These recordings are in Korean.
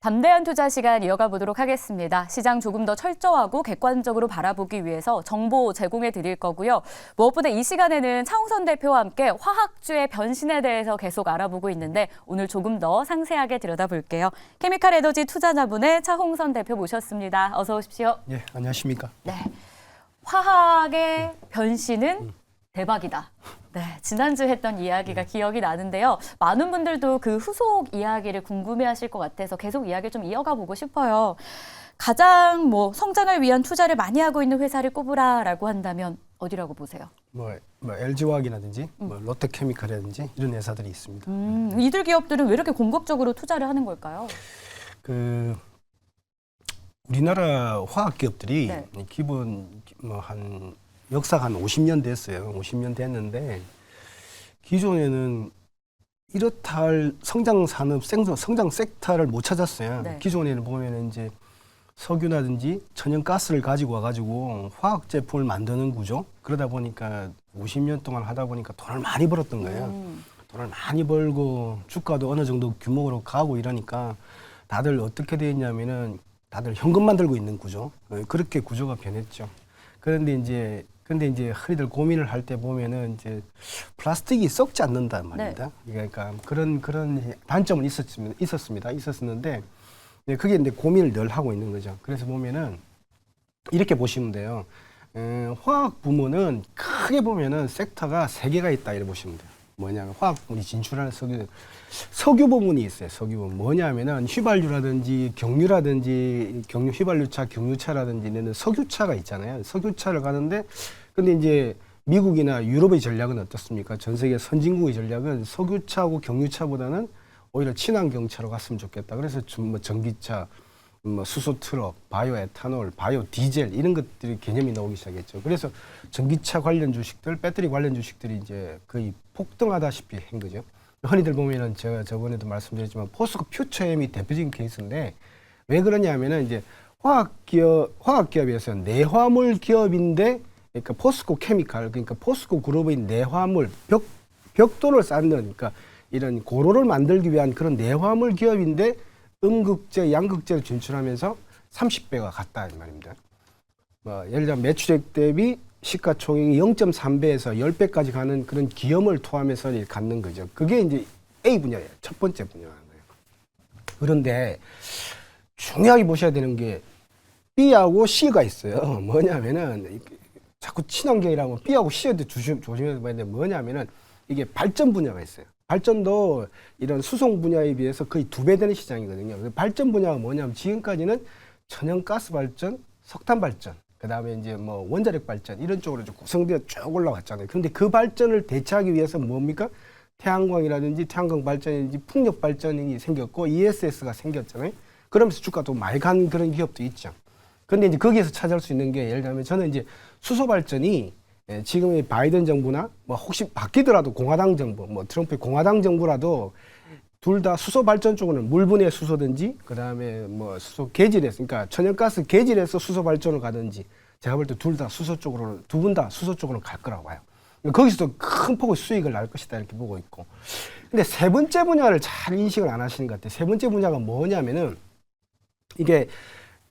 담대한 투자 시간 이어가 보도록 하겠습니다. 시장 조금 더 철저하고 객관적으로 바라보기 위해서 정보 제공해 드릴 거고요. 무엇보다 이 시간에는 차홍선 대표와 함께 화학주의 변신에 대해서 계속 알아보고 있는데 오늘 조금 더 상세하게 들여다볼게요. 케미칼 에너지 투자자분의 차홍선 대표 모셨습니다. 어서 오십시오. 예, 안녕하십니까. 네, 화학의 변신은 대박이다. 네, 지난주 했던 이야기가 기억이 나는데요. 많은 분들도 그 후속 이야기를 궁금해하실 것 같아서 계속 이야기를 좀 이어가 보고 싶어요. 가장 성장을 위한 투자를 많이 하고 있는 회사를 꼽으라라고 한다면 어디라고 보세요? LG화학이라든지 롯데케미칼이라든지 이런 회사들이 있습니다. 이들 기업들은 왜 이렇게 공격적으로 투자를 하는 걸까요? 우리나라 화학 기업들이 네. 기본 한 역사가 한 50년 됐어요. 50년 됐는데 기존에는 이렇다 할 성장 산업, 성장 섹터를 못 찾았어요. 네. 기존에는 보면은 이제 석유라든지 천연가스를 가지고 와가지고 화학 제품을 만드는 구조. 그러다 보니까 50년 동안 하다 보니까 돈을 많이 벌었던 거예요. 돈을 많이 벌고 주가도 어느 정도 규모로 가고 이러니까 다들 어떻게 돼 있냐면은 다들 현금만 들고 있는 구조. 그렇게 구조가 변했죠. 근데 이제 흔히들 고민을 할 때 보면은 이제 플라스틱이 썩지 않는단 말입니다. 네. 그러니까 그런 단점은 있었는데 그게 이제 고민을 늘 하고 있는 거죠. 그래서 보면은 이렇게 보시면 돼요. 화학 부문은 크게 보면은 섹터가 3개가 있다 이렇게 보시면 돼요. 뭐냐면 화학 부문이 진출하는 석유 부문이 있어요. 석유 부문 뭐냐면은 휘발유라든지 경유라든지 휘발유차, 경유차라든지 이런 석유차가 있잖아요. 석유차를 가는데 근데 이제 미국이나 유럽의 전략은 어떻습니까? 전 세계 선진국의 전략은 석유차하고 경유차보다는 오히려 친환경차로 갔으면 좋겠다. 그래서 전기차, 수소 트럭, 바이오 에탄올, 바이오 디젤 이런 것들이 개념이 나오기 시작했죠. 그래서 전기차 관련 주식들, 배터리 관련 주식들이 이제 거의 폭등하다시피 한 거죠. 흔히들 보면은 제가 저번에도 말씀드렸지만 포스코 퓨처엠이 대표적인 케이스인데 왜 그러냐면은 이제 화학기업에서 내화물 기업인데 그러니까 포스코 케미칼, 그러니까 포스코 그룹의 내화물, 벽돌을 쌓는, 그러니까 이런 고로를 만들기 위한 그런 내화물 기업인데 음극재, 양극재를 진출하면서 30배가 갔다 이 말입니다. 예를 들어 매출액 대비 시가총액이 0.3배에서 10배까지 가는 그런 기염을 토하면서 갖는 거죠. 그게 이제 A 분야예요. 첫 번째 분야라는 거예요. 그런데 중요하게 보셔야 되는 게 B하고 C가 있어요. 뭐냐면은 자꾸 친환경이라고 B하고 C에도 조심해서 봐야 되는데 뭐냐면은 이게 발전 분야가 있어요. 발전도 이런 수송 분야에 비해서 거의 2배 되는 시장이거든요. 발전 분야가 뭐냐면 지금까지는 천연가스 발전, 석탄 발전, 그 다음에 이제 원자력 발전 이런 쪽으로 구성되어 쭉 올라왔잖아요. 그런데 그 발전을 대체하기 위해서 뭡니까? 태양광이라든지 태양광 발전이든지 풍력 발전이 생겼고 ESS가 생겼잖아요. 그러면서 주가도 많이 간 그런 기업도 있죠. 그런데 이제 거기에서 찾아올 수 있는 게 예를 들면 저는 이제 수소 발전이 지금의 바이든 정부나 혹시 바뀌더라도 공화당 정부, 트럼프의 공화당 정부라도 둘 다 수소 발전 쪽으로는 물분해 수소든지 그다음에 수소 계질에서 그러니까 천연가스 계질에서 수소 발전을 가든지 제가 볼 때 둘 다 수소 쪽으로는 두 분 다 수소 쪽으로 갈 거라고 봐요. 거기서도 큰 폭의 수익을 날 것이다 이렇게 보고 있고. 근데 세 번째 분야를 잘 인식을 안 하시는 것 같아요. 세 번째 분야가 뭐냐면은 이게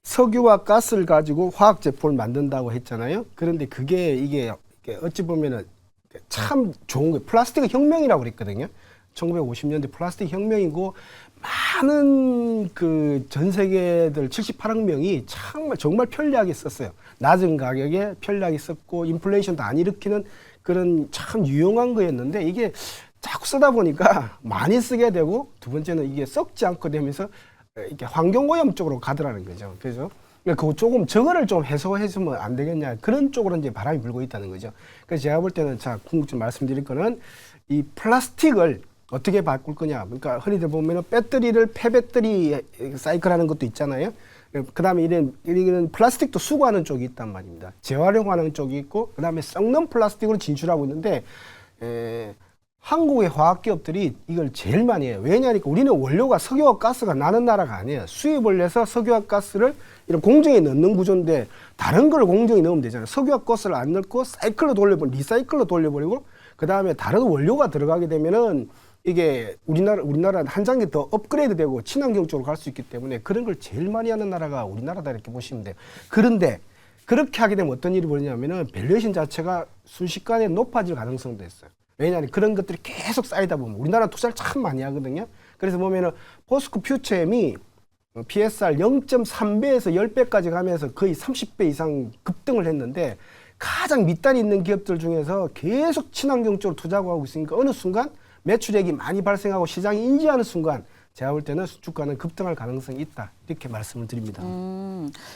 석유와 가스를 가지고 화학 제품을 만든다고 했잖아요. 그런데 이게 어찌 보면은 참 좋은 거예요. 플라스틱 혁명이라고 그랬거든요. 1950년대 플라스틱 혁명이고 많은 전 세계들 78억 명이 정말 편리하게 썼어요. 낮은 가격에 편리하게 썼고 인플레이션도 안 일으키는 그런 참 유용한 거였는데 이게 자꾸 쓰다 보니까 많이 쓰게 되고 두 번째는 이게 썩지 않고 되면서 이렇게 환경오염 쪽으로 가더라는 거죠. 그래서 그 조금 저거를 좀 해소해주면 안 되겠냐 그런 쪽으로 이제 바람이 불고 있다는 거죠. 그래서 제가 볼 때는 궁극적으로 말씀드릴 거는 이 플라스틱을 어떻게 바꿀 거냐. 그러니까 흔히들 보면은 배터리를 폐배터리 사이클하는 것도 있잖아요. 그다음에 이런 플라스틱도 수거하는 쪽이 있단 말입니다. 재활용하는 쪽이 있고 그다음에 썩는 플라스틱으로 진출하고 있는데 한국의 화학기업들이 이걸 제일 많이 해요. 왜냐하니까 우리는 원료가 석유와 가스가 나는 나라가 아니에요. 수입을 내서 석유와 가스를 이런 공정에 넣는 구조인데 다른 걸 공정에 넣으면 되잖아요. 석유와 가스를 안 넣고 사이클로 돌려버리고 리사이클로 돌려버리고 그 다음에 다른 원료가 들어가게 되면은 이게 우리나라 한 단계 더 업그레이드되고 친환경 쪽으로 갈 수 있기 때문에 그런 걸 제일 많이 하는 나라가 우리나라다 이렇게 보시면 돼요. 그런데 그렇게 하게 되면 어떤 일이 벌어지냐면은 밸류에이션 자체가 순식간에 높아질 가능성도 있어요. 왜냐하면 그런 것들이 계속 쌓이다 보면 우리나라 투자를 참 많이 하거든요. 그래서 보면은 포스코 퓨처엠이 PSR 0.3배에서 10배까지 가면서 거의 30배 이상 급등을 했는데 가장 밑단에 있는 기업들 중에서 계속 친환경 쪽으로 투자하고 하고 있으니까 어느 순간 매출액이 많이 발생하고 시장이 인지하는 순간 제가 볼 때는 주가는 급등할 가능성이 있다. 이렇게 말씀을 드립니다.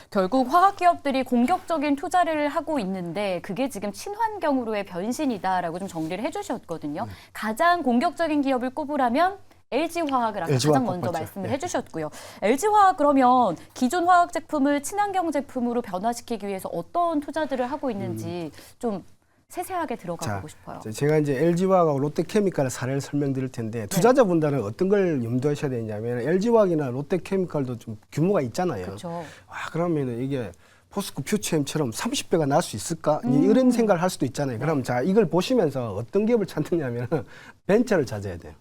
결국 화학기업들이 공격적인 투자를 하고 있는데 그게 지금 친환경으로의 변신이다라고 좀 정리를 해주셨거든요. 가장 공격적인 기업을 꼽으라면 LG화학을 아까 가장 먼저 말씀을 해주셨고요. LG화학 그러면 기존 화학 제품을 친환경 제품으로 변화시키기 위해서 어떤 투자들을 하고 있는지 좀 세세하게 들어가 보고 싶어요. 제가 이제 LG화학하고 롯데케미칼 사례를 설명드릴 텐데 투자자분들은 어떤 걸 염두하셔야 되냐면 LG화학이나 롯데케미칼도 좀 규모가 있잖아요. 그렇죠. 와, 그러면 이게 포스코 퓨처엠처럼 30배가 날 수 있을까? 이런 생각을 할 수도 있잖아요. 그럼 자, 이걸 보시면서 어떤 기업을 찾느냐면 벤처를 찾아야 돼요.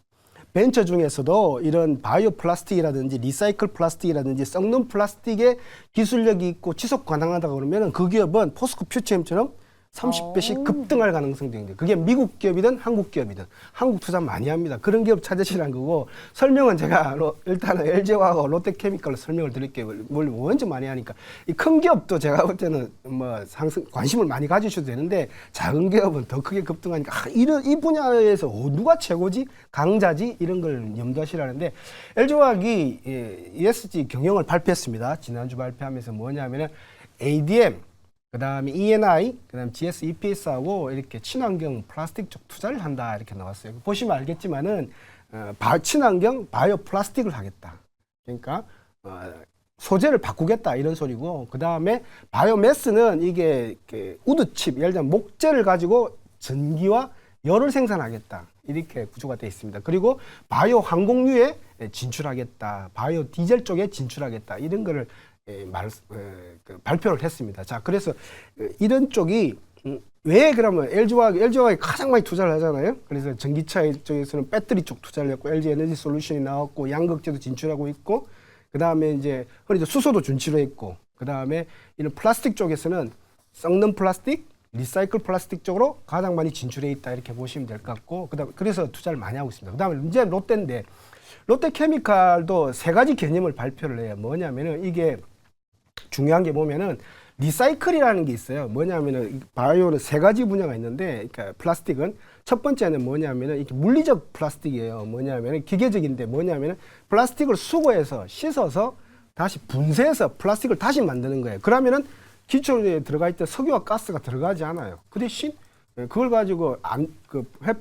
벤처 중에서도 이런 바이오 플라스틱이라든지 리사이클 플라스틱이라든지 썩는 플라스틱에 기술력이 있고 지속 가능하다 그러면 그 기업은 포스코 퓨처엠처럼 30배씩 급등할 가능성도 있는데 그게 미국 기업이든 한국 기업이든 한국 투자 많이 합니다. 그런 기업 찾으시라는 거고 설명은 제가 일단은 LG화학하고 롯데케미칼로 설명을 드릴게요. 뭘 먼저 많이 하니까 이 큰 기업도 제가 볼 때는 뭐 상승 관심을 많이 가지셔도 되는데 작은 기업은 더 크게 급등하니까 이 분야에서 누가 최고지 강자지 이런 걸 염두하시라는데 LG화학이 ESG 경영을 발표했습니다. 지난주 발표하면서 뭐냐면은 ADM 그다음에 E&I, 그다음 GS, EPS하고 이렇게 친환경 플라스틱 쪽 투자를 한다 이렇게 나왔어요. 보시면 알겠지만은 친환경 바이오 플라스틱을 하겠다. 그러니까 소재를 바꾸겠다 이런 소리고 그다음에 바이오매스는 이게 우드칩, 예를 들면 목재를 가지고 전기와 열을 생산하겠다. 이렇게 구조가 되어 있습니다. 그리고 바이오 항공유에 진출하겠다. 바이오 디젤 쪽에 진출하겠다. 이런 거를 발표를 했습니다. 자, 그래서 이런 쪽이 왜 그러면 LG화학이 가장 많이 투자를 하잖아요. 그래서 전기차 쪽에서는 배터리 쪽 투자를 했고 LG 에너지 솔루션이 나왔고 양극재도 진출하고 있고 그 다음에 이제 흔히도 수소도 진출했고 그 다음에 이런 플라스틱 쪽에서는 썩는 플라스틱, 리사이클 플라스틱 쪽으로 가장 많이 진출해 있다 이렇게 보시면 될 것 같고 그다음 그래서 투자를 많이 하고 있습니다. 그다음에 이제 롯데인데 롯데케미칼도 세 가지 개념을 발표를 해요. 뭐냐면은 이게 중요한 게 보면은 리사이클이라는 게 있어요. 뭐냐면은 바이오는 세 가지 분야가 있는데, 그러니까 플라스틱은 첫 번째는 뭐냐면은 이렇게 물리적 플라스틱이에요. 뭐냐면은 기계적인데 뭐냐면은 플라스틱을 수거해서 씻어서 다시 분쇄해서 플라스틱을 다시 만드는 거예요. 그러면은 기초에 들어가 있던 석유와 가스가 들어가지 않아요. 그 대신 그걸 가지고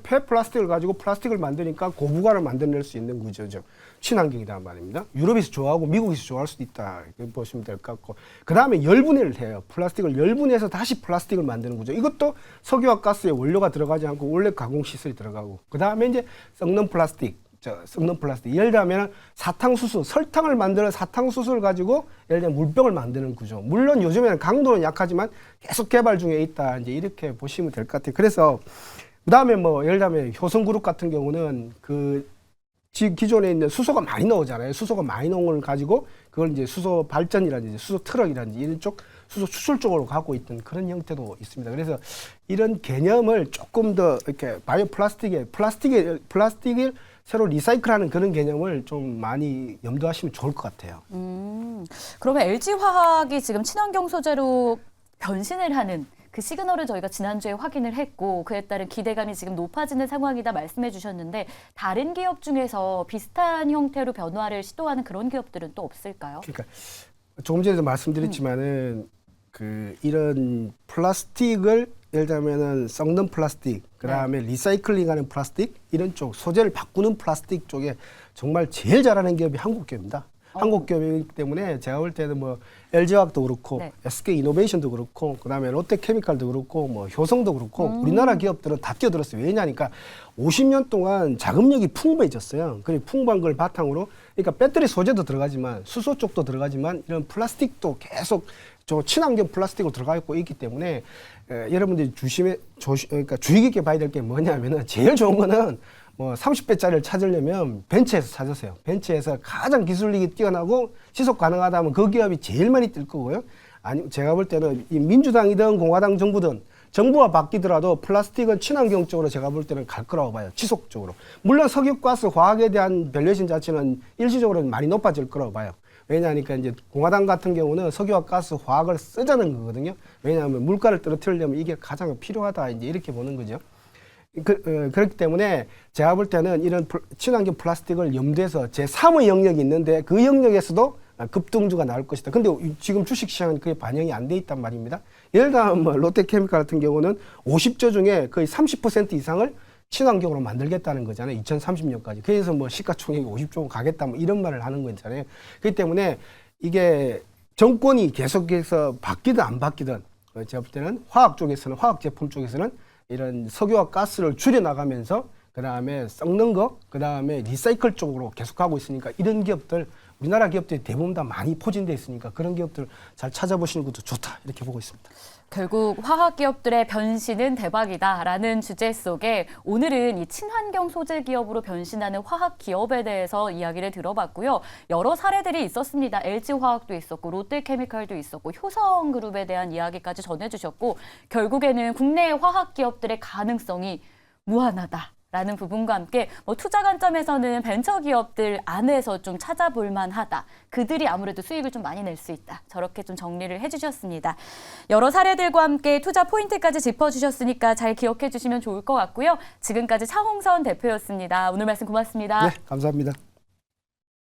폐 플라스틱을 가지고 플라스틱을 만드니까 고부가를 만들어낼 수 있는 구조죠. 친환경이다 말입니다. 유럽에서 좋아하고 미국에서 좋아할 수도 있다 이렇게 보시면 될 것 같고 그 다음에 열분해를 해요. 플라스틱을 열분해서 다시 플라스틱을 만드는 구조. 이것도 석유와 가스에 원료가 들어가지 않고 원래 가공 시설이 들어가고 그 다음에 이제 썩는 플라스틱. 썩는 플라스틱. 예를 들면 사탕수수, 설탕을 만드는 사탕수수를 가지고 예를 들면 물병을 만드는 구조. 물론 요즘에는 강도는 약하지만 계속 개발 중에 있다. 이제 이렇게 보시면 될 것 같아요. 그래서 그다음에 뭐 예를 들면 효성그룹 같은 경우는 그 기존에 있는 수소가 많이 나오잖아요. 수소가 많이 나온 걸 가지고 그걸 이제 수소 발전이라든지 수소 트럭이라든지 이런 쪽 수소 수출 쪽으로 가고 있던 그런 형태도 있습니다. 그래서 이런 개념을 조금 더 이렇게 바이오 플라스틱을 새로 리사이클하는 그런 개념을 좀 많이 염두하시면 좋을 것 같아요. 그러면 LG화학이 지금 친환경 소재로 변신을 하는 그 시그널을 저희가 지난주에 확인을 했고 그에 따른 기대감이 지금 높아지는 상황이다 말씀해 주셨는데 다른 기업 중에서 비슷한 형태로 변화를 시도하는 그런 기업들은 또 없을까요? 그러니까 조금 전에도 말씀드렸지만은 이런 플라스틱을 예를 들면은 썩는 플라스틱, 그 다음에 리사이클링하는 플라스틱 이런 쪽 소재를 바꾸는 플라스틱 쪽에 정말 제일 잘하는 기업이 한국 기업입니다. 한국 기업이기 때문에 제가 볼 때는 뭐 LG화학도 그렇고 SK이노베이션도 그렇고 그다음에 롯데케미칼도 그렇고 뭐 효성도 그렇고 우리나라 기업들은 다 뛰어들었어요. 왜냐니까 50년 동안 자금력이 풍부해졌어요. 그리고 풍부한 걸 바탕으로 그러니까 배터리 소재도 들어가지만 수소 쪽도 들어가지만 이런 플라스틱도 계속 친환경 플라스틱으로 들어가 있고 있기 때문에 여러분들이 그러니까 주의 깊게 봐야 될 게 뭐냐면은 제일 좋은 거는 뭐 30배짜리를 찾으려면 벤처에서 찾으세요. 벤처에서 가장 기술력이 뛰어나고 지속 가능하다면 그 기업이 제일 많이 뜰 거고요. 아니, 제가 볼 때는 이 민주당이든 공화당 정부든 정부가 바뀌더라도 플라스틱은 친환경 쪽으로 제가 볼 때는 갈 거라고 봐요. 지속적으로. 물론 석유가스, 화학에 대한 밸류에이션 자체는 일시적으로는 많이 높아질 거라고 봐요. 왜냐하니까 이제 공화당 같은 경우는 석유와 가스, 화학을 쓰자는 거거든요. 왜냐하면 물가를 떨어뜨리려면 이게 가장 필요하다 이제 이렇게 보는 거죠. 그렇기 때문에 제가 볼 때는 이런 친환경 플라스틱을 염두에서 제3의 영역이 있는데 그 영역에서도 급등주가 나올 것이다. 근데 지금 주식시장은 그게 반영이 안 돼 있단 말입니다. 예를 들면 뭐 롯데케미칼 같은 경우는 50조 중에 거의 30% 이상을 친환경으로 만들겠다는 거잖아요. 2030년까지. 그래서 뭐 시가총액이 50조 가겠다 뭐 이런 말을 하는 거잖아요. 그렇기 때문에 이게 정권이 계속해서 바뀌든 안 바뀌든 제가 볼 때는 화학 쪽에서는 화학 제품 쪽에서는 이런 석유와 가스를 줄여나가면서 그다음에 썩는 거, 그다음에 리사이클 쪽으로 계속하고 있으니까 이런 기업들 우리나라 기업들이 대부분 다 많이 포진돼 있으니까 그런 기업들 잘 찾아보시는 것도 좋다 이렇게 보고 있습니다. 결국 화학 기업들의 변신은 대박이다라는 주제 속에 오늘은 이 친환경 소재 기업으로 변신하는 화학 기업에 대해서 이야기를 들어봤고요. 여러 사례들이 있었습니다. LG화학도 있었고 롯데케미칼도 있었고 효성그룹에 대한 이야기까지 전해주셨고 결국에는 국내 화학 기업들의 가능성이 무한하다. 라는 부분과 함께 투자 관점에서는 벤처 기업들 안에서 좀 찾아볼 만하다. 그들이 아무래도 수익을 좀 많이 낼 수 있다. 저렇게 좀 정리를 해주셨습니다. 여러 사례들과 함께 투자 포인트까지 짚어주셨으니까 잘 기억해 주시면 좋을 것 같고요. 지금까지 차홍선 대표였습니다. 오늘 말씀 고맙습니다. 네, 감사합니다.